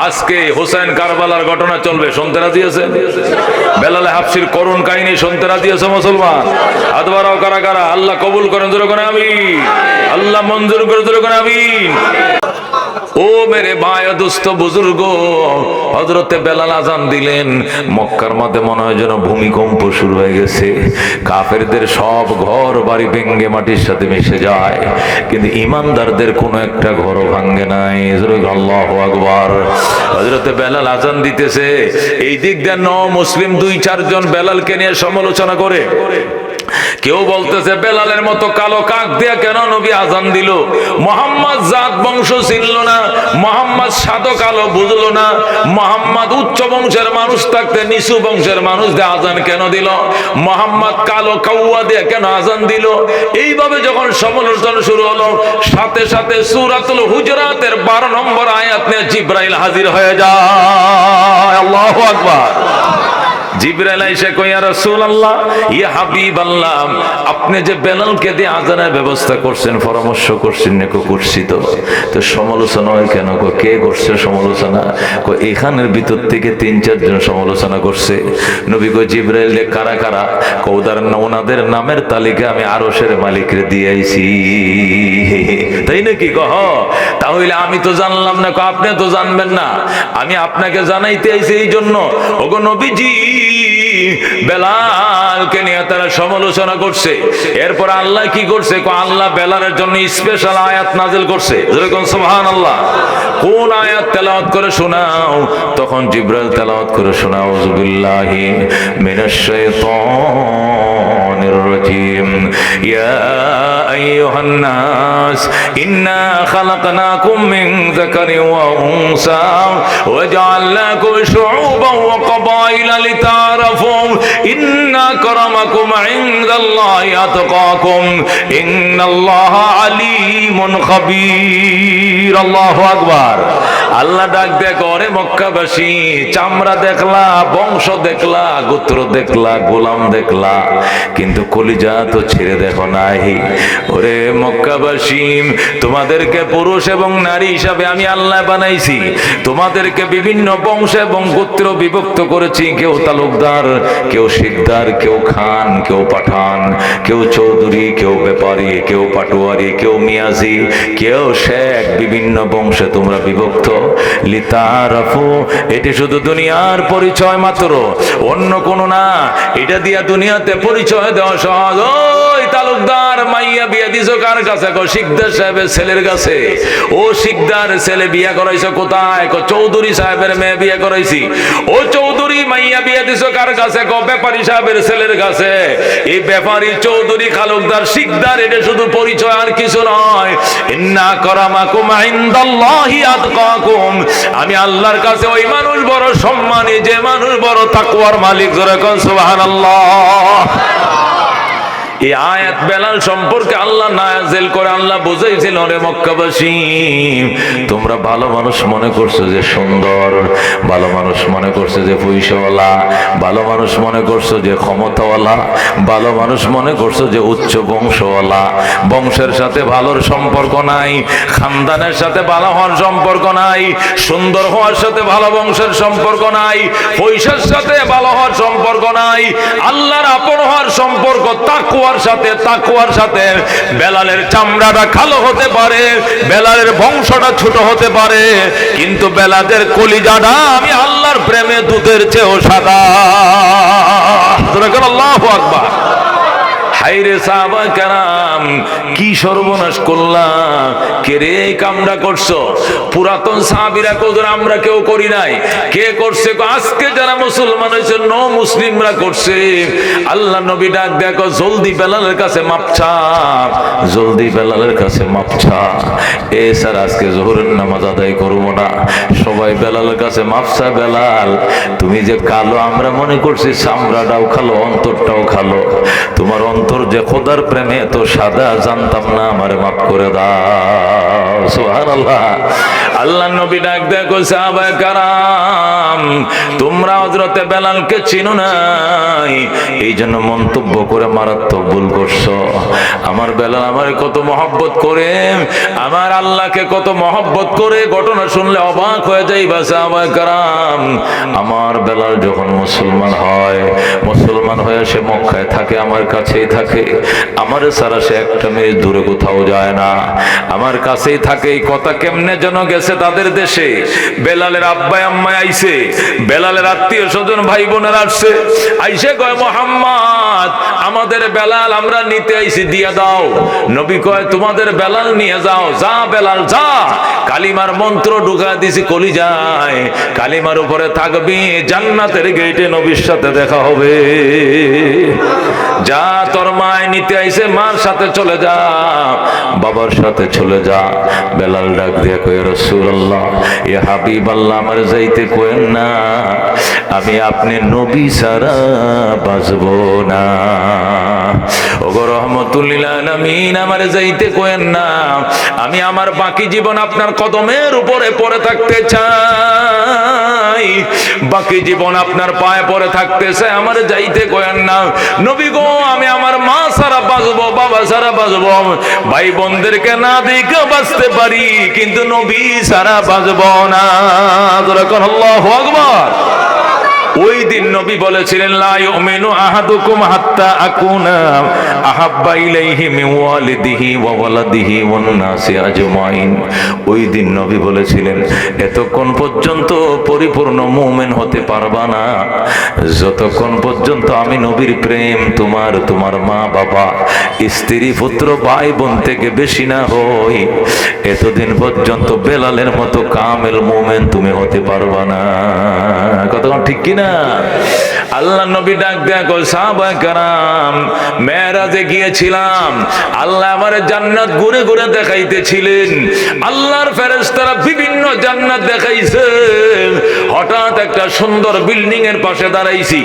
আজকে হোসেন কারবালার ঘটনা চলবে শুনতে রাজি আছেন বেলাল হাবশির করুণ কাহিনী শুনতে রাজি আছে মুসলমান হাত বাড়াও কারা কারা আল্লাহ কবুল করেন জোরে করে আমিন আল্লাহ মঞ্জুর করে জোরে করে আমিন ও মেরে ভাই দোস্ত বুজুর্গ হযরতে বেলাল আযান দিলেন মক্কার মধ্যে মনে হয় যেন ভূমিকম্প শুরু হয়ে গেছে কাফেরদের সব ঘর বাড়ি ভেঙে মাটির সাথে মিশে যায় কিন্তু ঈমানদারদের কোনো একটা ঘরও ভাঙে নাই আল্লাহু আকবার হযরতে বেলাল আযান দিতেছে এই দিক দিয়ে মুসলিম 2-4 জন বেলালকে নিয়ে সমালোচনা করে কেউ বলতেছে বেলালের মতো কালো কাক দিয়ে কেন নবী আযান দিল মুহাম্মদ জাত বংশ ছিল না মুহাম্মদ সাদো কালো বুঝলো না মুহাম্মদ উচ্চ বংশের মানুষ থাকতে নিচু বংশের মানুষ দিয়ে আযান কেন দিল মুহাম্মদ কালো কাউয়া দিয়ে কেন আযান দিল এইভাবে যখন সমালোচনা শুরু হলো সাথে সাথে সূরাতুল হুজরাতের 12 নম্বর আয়াত নিয়ে জিবরাইল হাজির হয়ে যায় আল্লাহু আকবার জিবরাইল এসে কয় ইয়া রাসূলুল্লাহ ইয়া হাবিবাল্লাহ আপনি যে বেলালকে দিয়ে আযানের ব্যবস্থা করছেন পরামর্শ করছেন নাকি করছি তো সমালোচনা হয় কেন কে করছে সমালোচনা এখানের ভিতর থেকে 3-4 জন সমালোচনা করছে নবী কয় জিবরাইল কারা কারা ওনাদের নামের তালিকা আমি আরশের মালিকরে দিয়ে আইছি তাই নাকি কহ তাহলে আমি তো জানলাম না আপনি তো জানবেন না আমি আপনাকে জানাইতে আইছি এই জন্য ওগো নবীজি বেলালকে নিয়ে তারা সমালোচনা করছে এরপর আল্লাহ কি করছে আল্লাহ বেলালের জন্য স্পেশাল আয়াত নাযিল করছে যেরকম সুবহানাল্লাহ কোন আয়াত তেলাওয়াত করে শোনাও তখন জিবরাইল তেলাওয়াত করে শোনাও আউযুবিল্লাহি মিনাশ শাইতানির রাজীম ইয়া আইয়ুহান নাস ইন্না খালাকনাকুম মিন যাকারিন ওয়া উনসা ওয়া জাআলনাকুম শুউবান ওয়া ক্বাবাইলা লিতারাফু ইন্না আকরামাকুম ইনদাল্লাহি আতকাকুম ইন্নাল্লাহা আলীমুন খাবীর আল্লাহু আকবার আল্লাহ ডাক দেয় ওরে মক্কাবাসী চামড়া দেখলা বংশ দেখলা গোত্র দেখলা গোলাম দেখলা কিন্তু কলিজা তো ছেড়ে দেখো নাই ওরে মক্কাবাসী তোমাদেরকে পুরুষ এবং নারী হিসাবে আমি আল্লাহ বানাইছি তোমাদেরকে বিভিন্ন বংশ এবং গোত্র বিভক্ত করেছি কেউ তালুকদার কেউ শিকদার কেউ খান কেউ পাঠান কেউ চৌধুরী কেউ ব্যাপারী কেউ পাটোয়ারি কেউ মিয়াজি কেউ শেখ বিভিন্ন বংশে তোমরা বিভক্ত লিতারাফু এটি শুধু দুনিয়ার পরিচয় মাত্র অন্য কোনো না এটা দিয়া দুনিয়াতে পরিচয় দেওয়া সহজ ওই তালুকদার মাইয়া বিয়া দিছো কার কাছে শিকদার সাহেবের ছেলের কাছে ও শিকদার ছেলে বিয়া করাইছো কোথায় চৌধুরী সাহেবের মেয়ে বিয়া করাইছি ও চৌধুরী মাইয়া বিয়া দিছো কার কাছে ব্যাপারী সাহেবের ছেলের কাছে এই ব্যাপারী চৌধুরী খালুকদার শিকদার এটা শুধু পরিচয় আর কিছু নয় ইন্না আকরামাকুম ইনদাল্লাহি আতকাকুম আমি আল্লাহর কাছে ওই মানুষ বড় সম্মানী যে মানুষ বড় তাকওয়ার মালিক জোরে কোন সুবহানাল্লাহ এই আয়াত বেলাল সম্পর্কে আল্লাহ নাযিল করে আল্লাহ বুঝাইছিল, রে মক্কাবাসী, তোমরা ভালো মানুষ মনে করছো যে সুন্দর, ভালো মানুষ মনে করছো যে পয়সাওয়ালা, ভালো মানুষ মনে করছো যে ক্ষমতাওয়ালা, ভালো মানুষ মনে করছো যে উচ্চ বংশওয়ালা। বংশের সাথে ভালোর সম্পর্ক নাই, খানদানের সাথে ভালো হওয়ার সম্পর্ক নাই, সুন্দর হওয়ার সাথে ভালো বংশের সম্পর্ক নাই, পয়সার সাথে ভালো হওয়ার সম্পর্ক নাই। আল্লাহর আপন হওয়ার সম্পর্ক তাকওয়ার সাথে। তাকওয়ার সাথে বেলালের চামড়াটা কালো হতে পারে, বেলালের বংশটা ছোট হতে পারে, কিন্তু বেলালের কলিজাটা আমি আল্লাহর প্রেমে দুধের চেয়েও সাদা। আল্লাহু আকবার। হায়রে সাহাবা কেরাম, কি সর্বনাশ করলাম, কে রে কামড়া করছো? পুরাতন সাহাবীরা কোজন আমরা কেউ করি নাই। কে করছে? আজকে যারা মুসলমান হয়েছে ন মুসলিমরা করছে। আল্লাহ নবী ডাক দেখো, জলদি বেলালের কাছে মাপ চা, জলদি বেলালের কাছে মাপ চা। এ স্যার আজকে জোহরের নামাজ আদায় করবো না, সবাই বেলালের কাছে মাপ চা। বেলাল, তুমি যে কালো আমরা মনে করছি চামড়াটাও খালো, অন্তরটাও খালো। তোমার অন্তর যে খোদার প্রেমে তো সাদা, জানতাম না, আমারে মাফ করে দাও। সুবহানাল্লাহ। আল্লাহ নবী ডাক দেখো, সাহাবায়ে কারাম, তোমরা হযরতে বেলালকে চিনো নাই, এই জন্য মন্তব্য করে মারাত্মক ভুল করছো। আমার বেলাল আমারে কত মহব্বত করে, আমার আল্লাহকে কত মহব্বত করে, ঘটনা শুনলে অবাক হয়ে যাইবা সাহাবায়ে কারাম। আমার বেলাল যখন মুসলমান হয়, মুসলমান হয়ে সে মক্কায় থাকে, আমার কাছেই থাকে, আমার সারা সে একটা মিনিট দূরে কোথাও যায় না, আমার কাছেই থাকে। এই কথা কেমনে যেন গেছে তাদের দেশে। বেলালের আব্বা আম্মা আইছে, বেলালের আত্মীয় স্বজন ভাই বোনেরা আসছে, আইসে কয়, মুহাম্মদ আমাদের বেলাল আমরা নিতে আইছি, দিয়া দাও। নবী কয়, তোমাদের বেলাল নিয়ে যাও। যা বেলাল যা, কালিমার মন্ত্র ঢুকা দিছি কলিজায়, কালিমার উপরে থাকবি, জান্নাতের গেটে নবীর সাথে দেখা হবে। যা, তোর মায় নিতে আইছে, মার সাথে চলে যা, বাবার সাথে চলে যা। বেলাল ডাক দিয়ে কয়, রাসূলুল্লাহ, ইয়া হাবিবাল্লাহ, আমার যাইতে কইেন না, আমি আপনি নবী ছাড়া বাঁচবো না। ওগো রহমাতুল লিল আলামিন, আমার যাইতে কইেন না, আমি আমার বাকি জীবন আপনার কদমের উপরে পড়ে থাকতে চাই, বাকি জীবন আপনার পায়ে পড়ে থাকতে চাই, আমার যাইতে কইেন না। নবী গো, আমি আমার মা ছাড়া বাঁচবো, বাবা ছাড়া বাঁচবো, ভাই বোনদেরকে না দেখে বাঁচতে পারি, কিন্তু নবী ছাড়া বাঁচবো না। আল্লাহু আকবার। ওই দিন নবী বলেছিলেন, লা ইউমিনু আহাদুকুম হাত্তা আকুনা আহাব্বা ইলাইহি মিন ওয়ালিদিহি ওয়া ওয়ালাদিহি ওয়ান নাসি আজমাইন। ওই দিন নবী বলেছিলেন, এতক্ষণ পর্যন্ত পরিপূর্ণ মুমিন হতে পারবা না যতক্ষণ পর্যন্ত আমি নবীর প্রেম তোমার মা বাবা স্ত্রী পুত্র ভাই বোন থেকে বেশি না হই, এতদিন পর্যন্ত বেলালের মতো কামেল মুমিন তুমি হতে পারবা না। কতক্ষণ ঠিক কিনা? আল্লাহ নবী ডাক দেয়া কয়, সাহাবায়ে কেরাম, মেরাজে গিয়েছিলাম, আল্লাহ আমারে জান্নাত ঘুরে ঘুরে দেখাইতেছিলেন, আল্লাহর ফেরেশতারা বিভিন্ন জান্নাত দেখাইছেন। হঠাৎ একটা সুন্দর বিল্ডিং এর পাশে দাঁড়াইছি,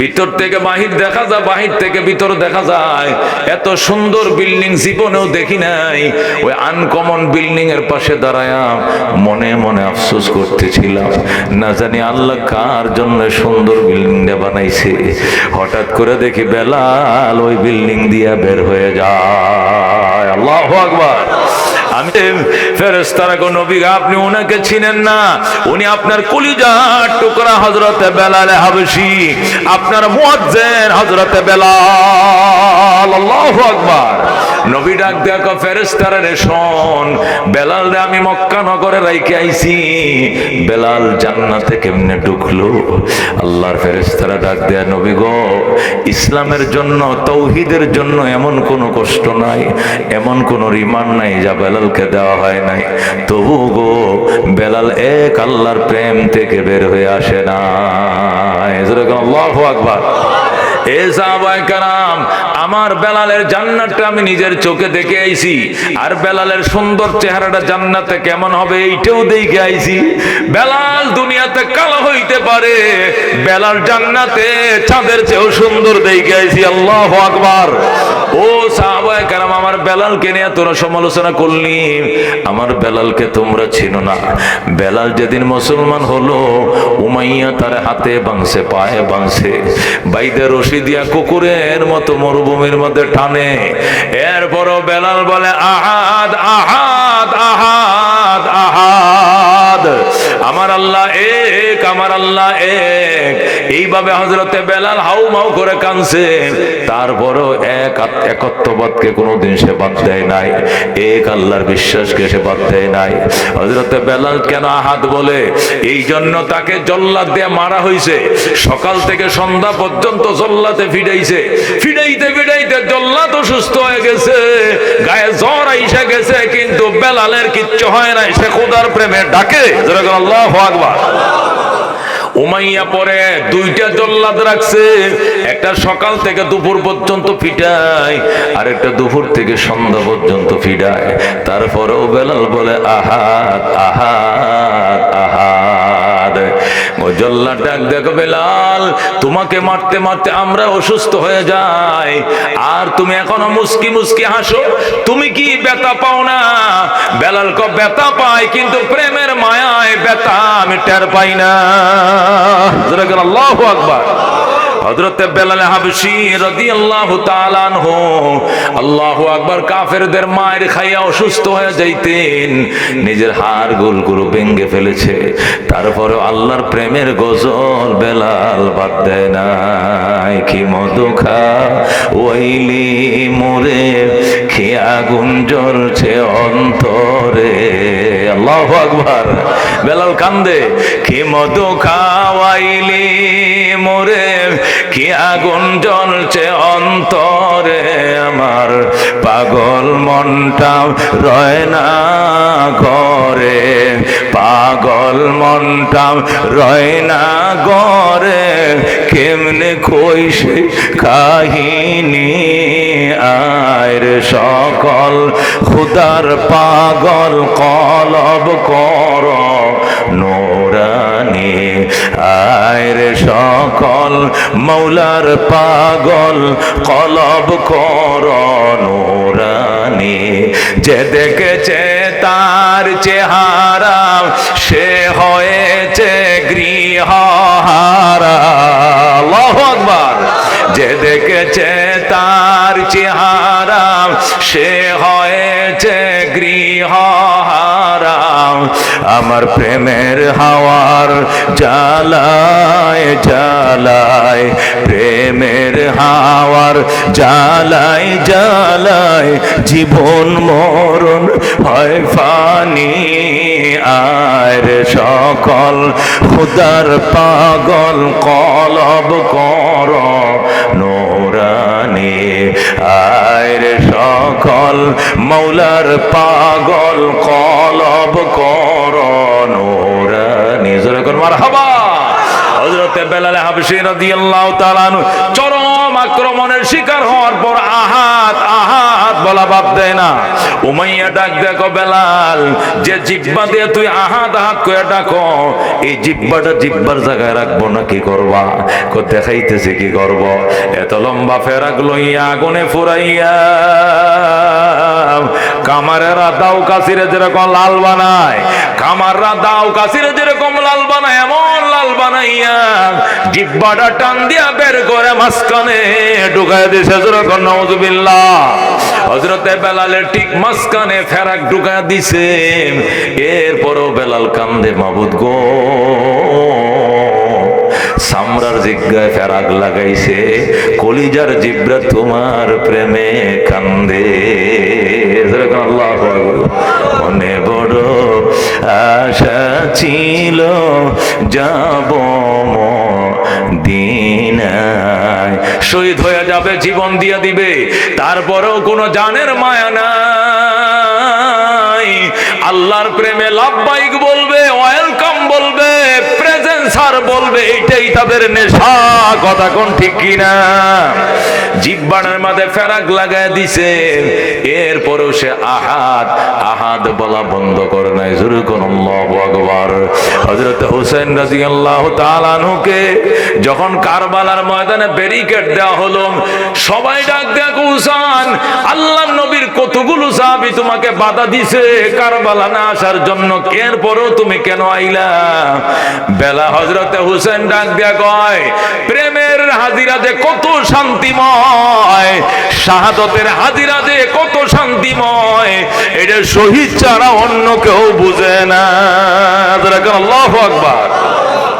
ভিতর থেকে বাহির দেখা যায়, বাহির থেকে ভিতর দেখা যায়। এত সুন্দর বিল্ডিং জীবনেও দেখি নাই। ওই আনকমন বিল্ডিং এর পাশে দাঁড়ায়া মনে মনে আফসোস করতেছিলাম, না জানি আল্লাহ কার জন্য সুন্দর বিল্ডিংটা বানাইছে। হঠাৎ করে দেখি বেলাল ওই বিল্ডিং দিয়া বের হয়ে যায়। আল্লাহু আকবার। আমি ফেরেশতারা কো, নবী আপনি ওনাকে চিনেন না, উনি আপনার কলিজার টুকরা হযরতে বেলাল হাবশী, আপনার মুয়াজ্জিন হযরতে বেলাল। আল্লাহু আকবার। নবী ডাক দেখো, ফেরেশতারা রে শোন, বেলাল রে আমি মক্কা নগরে রাইখে আইছি, বেলাল জান্নাতে কেমনে ঢুকলো? আল্লাহর ফেরেশতারা ডাক দেয়া, নবী গো, ইসলামের জন্য তাওহীদের জন্য এমন কোনো কষ্ট নাই, এমন কোনো রিমান্ড নাই যা বেলালকে দেওয়া হয় নাই। তবু গো বেলাল এক আল্লাহর প্রেম থেকে বের হয়ে আসে না। আল্লাহু আকবার। এ সাহাবায়ে কেরাম, আমার বেলালের জান্নাতটা আমি নিজের চোখে দেখে আইছি, আর বেলালের সুন্দর চেহারাটা জান্নাতে কেমন হবে এইটাও দেখে আইছি। বেলাল দুনিয়াতে কালো হইতে পারে, বেলাল জান্নাতে চাঁদের চেয়েও সুন্দর দেখে আইছি। আল্লাহু আকবার। ও সাহাবায়ে কেরাম, আমার বেলালকে নিয়ে তোরা সমালোচনা করলি, আমার বেলালকে তোমরা চিনো না। বেলাল যেদিন মুসলমান হলো, উমাইয়া তার হাতে বাঁধছে, পায়ে বাঁধছে, বাইদে রশি দিয়া কুকুরের মতো মরুভূমির মধ্যে টানে। এরপরও বেলাল বলে আহাদ আহাদ আহাদ আহাদ, আমার আল্লাহ এক, আমার আল্লাহ এক। এইভাবে হযরতে বেলাল হাউমাউ করে কাঁদছে। তারপরও একত্ববাদকে কোনোদিন সে বাদ দেয় নাই, এক আল্লাহর বিশ্বাসকে সে বাদ দেয় নাই। হযরতে বেলাল কেন আহাদ বলে? এই জন্য তাকে জল্লাদ দিয়ে মারা হয়েছে, সকাল থেকে সন্ধ্যা পর্যন্ত জল্লাতে ফিডাইছে, ফিডাইতে ফিডাইতে জল্লাদ অসুস্থ হয়ে গেছে, গায়ে জ্বর আইসা গেছে, কিন্তু বেলালের কিচ্ছু হয় নাই, সে খোদার প্রেমে ডাকে। আল্লাহু আকবার। উমাইয়া পরে দুইটা জল্লাদ রাখছে, একটা সকাল থেকে দুপুর পর্যন্ত ফিটায়, আর একটা দুপুর থেকে সন্ধ্যা পর্যন্ত ফিটায়। তারপরেও বেলাল বলে আহাদ আহাদ আহাদ। ও জল্লাদ ডাক, দেখো বেলাল, তোমাকে মারতে মারতে আমরা অসুস্থ হয়ে যাই, আর তুমি এখনো মুস্কি মুস্কি হাসো, তুমি কি ব্যথা পাও না? বেলাল কো ব্যথা পাই, কিন্তু প্রেমের মায়ায় ব্যথা আমি টের পাই না। আল্লাহু আকবার। হযরতে বেলাল হাবশী রাদিয়াল্লাহু তাআলা আনহু, আল্লাহু আকবার, কাফেরদের মায়ের খাইয়া অসুস্থ হয়ে যাইতেন, নিজের হাড় গোলগুলো ভেঙে ফেলেছে, তারপরে আল্লাহর প্রেমের গজল বেলাল বাদ দেয় নাই। কি মধু খা ওইলি মোরে, কি আগুন জ্বলছে অন্তরে। আল্লাহু আকবার। বেলাল কান্দে, কি মধু খাওয়াইলি মোরে, কি আগুন জ্বলছে অন্তরে, আমার পাগল মনটা রয় না ঘরে, পাগল মনটা রয় না ঘরে, কেমনে কইছে কাহিনী আয়ের সকল খুদার পাগল কলব কর নোরানি, আয়ের সকল মৌলার পাগল কলব কর নোরানি। যে দেখেছে তার চেহারা, সে হয়েছে গৃহহারা। আল্লাহু আকবার। যে দেখেছে তার চেহারা, সে হয়েছে গৃহহারা। আমার প্রেমের হাওয়ার জ্বালায় জ্বালায়, প্রেমের হাওয়ার জ্বালায় জ্বালায়, জীবন মরণ হয় ফানি। আর সকল খুদার পাগল কলব কর নোরানি, আর সকল মৌলার পাগল কলব কর নোরানি। জোরে কর মারহাবা। হযরতে বেলাল হাবশী রাদিয়াল্লাহু তাআলা আনহু চরম আক্রমণের শিকার হওয়ার পর আহাদ আহাদ বলা বাদ দেয় না। উমাইয়া ডাক, দেখো বেলাল, যে জিহ্বা দিয়ে তুই আহাদ আহাদ করে ডাকো, এই জিহ্বাটা জিহ্বার জায়গায় রাখবো না কি করবা? দেখাইতেছে কি করব? এত লম্বা ফেরাক লইয়া আগুনে ফুরাইয়া, কামারেরা দাও কাসিরে যেরকম লাল বানায়, কামাররা দাও কাসিরে যেরকম লাল বানায়, এমন লাল বানাইয়া জিহ্বাটা টান দিয়া বের করে মাঝখানে ঢুকাই দিয়েছে। যেরকম নাউযুবিল্লাহ। হযরতে বেলালের ঠিক মাঝখানে ফেরাক ঢুকাই দিছে। এরপরও বেলাল কান্দে, মাবুদ গো, সামরার জিজ্ঞায় ফেরাক লাগাইছে, কলিজার জিব্রা তোমার প্রেমে কান্দে। আল্লাহু আকবার। মনে বড় আশা ছিল যাব মদিনায়, শহীদ হয়ে যাবে, জীবন দিয়ে দিবে, তারপরেও কোনো জানের মায়া নাই। আল্লাহর প্রেমে লাব্বাইক বলবে, ওয়েলকাম বলবে, প্রেজেন্ট ক্যান্সার বলবে এটাই তাদের নেশা। কথা কোন ঠিক কিনা? জিহ্বার মাঝে ফেরাক লাগায় দিছে, এরপরেও সে আহাদ আহাদ বলা বন্ধ করে নাই। জোরে কোন আল্লাহু আকবার। হযরত হুসাইন রাদিয়াল্লাহু তাআলা আনহুকে যখন কারবালার ময়দানে ব্যারিকেড দেওয়া হলো, সবাই ডাক দেয়া, হুসাইন, আল্লাহর নবীর কতগুলো সাহাবী তোমাকে বাধা দিছে কারবালা না আসার জন্য, এরপরেও তুমি কেন আইলা? বেলা হযরতে হুসাইন ডাক দেয়া কয়, প্রেমের হাজিরা যে কত শান্তিময়, শাহাদতের হাজিরা যে কত শান্তিময়, এটা শহীদ ছাড়া অন্য কেউ বুঝে না। আল্লাহু আকবার।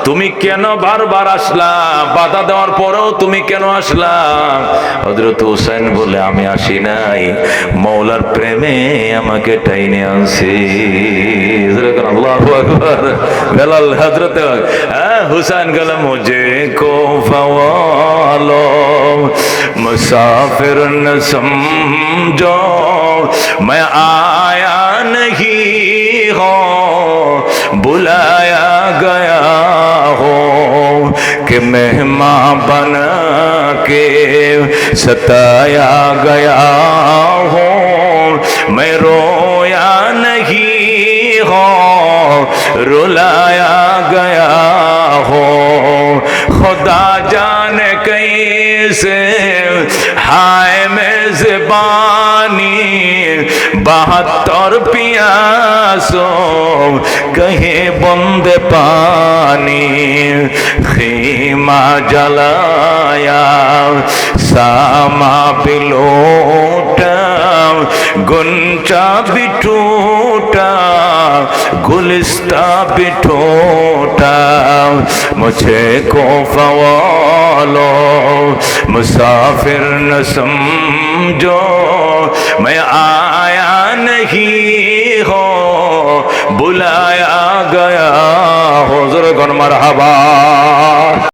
তুমি কেন বারবার আসলা? বাধা দেওয়ার পরেও তুমি কেন আসলা? হযরত হুসাইন বলে, আমি আসি নাই, মওলার প্রেমে আমাকে টাইনে আনছে। আল্লাহু আকবার। বেলাল হযরত হুসাইন গেল, মুঝে কো ফওয়ালো মুসাফির ন সমঝো मैं आया नहीं हो बुलाया गया हो कि मेहमान बना के सताया गया हो मैं रोया नहीं हो रुलाया गया हो खुदा जाने कैसे हाय मेज़बानी 72 पियासों कहे बंद पानी खीमा जलाया सामा बिलोटा गुंचा भी टूटा गुलिस्ता भी टूटा मुझे को फवालो मुसाफिर न समझो मैं आया नहीं हो बुलाया गया हो। ज़रा मरहबा।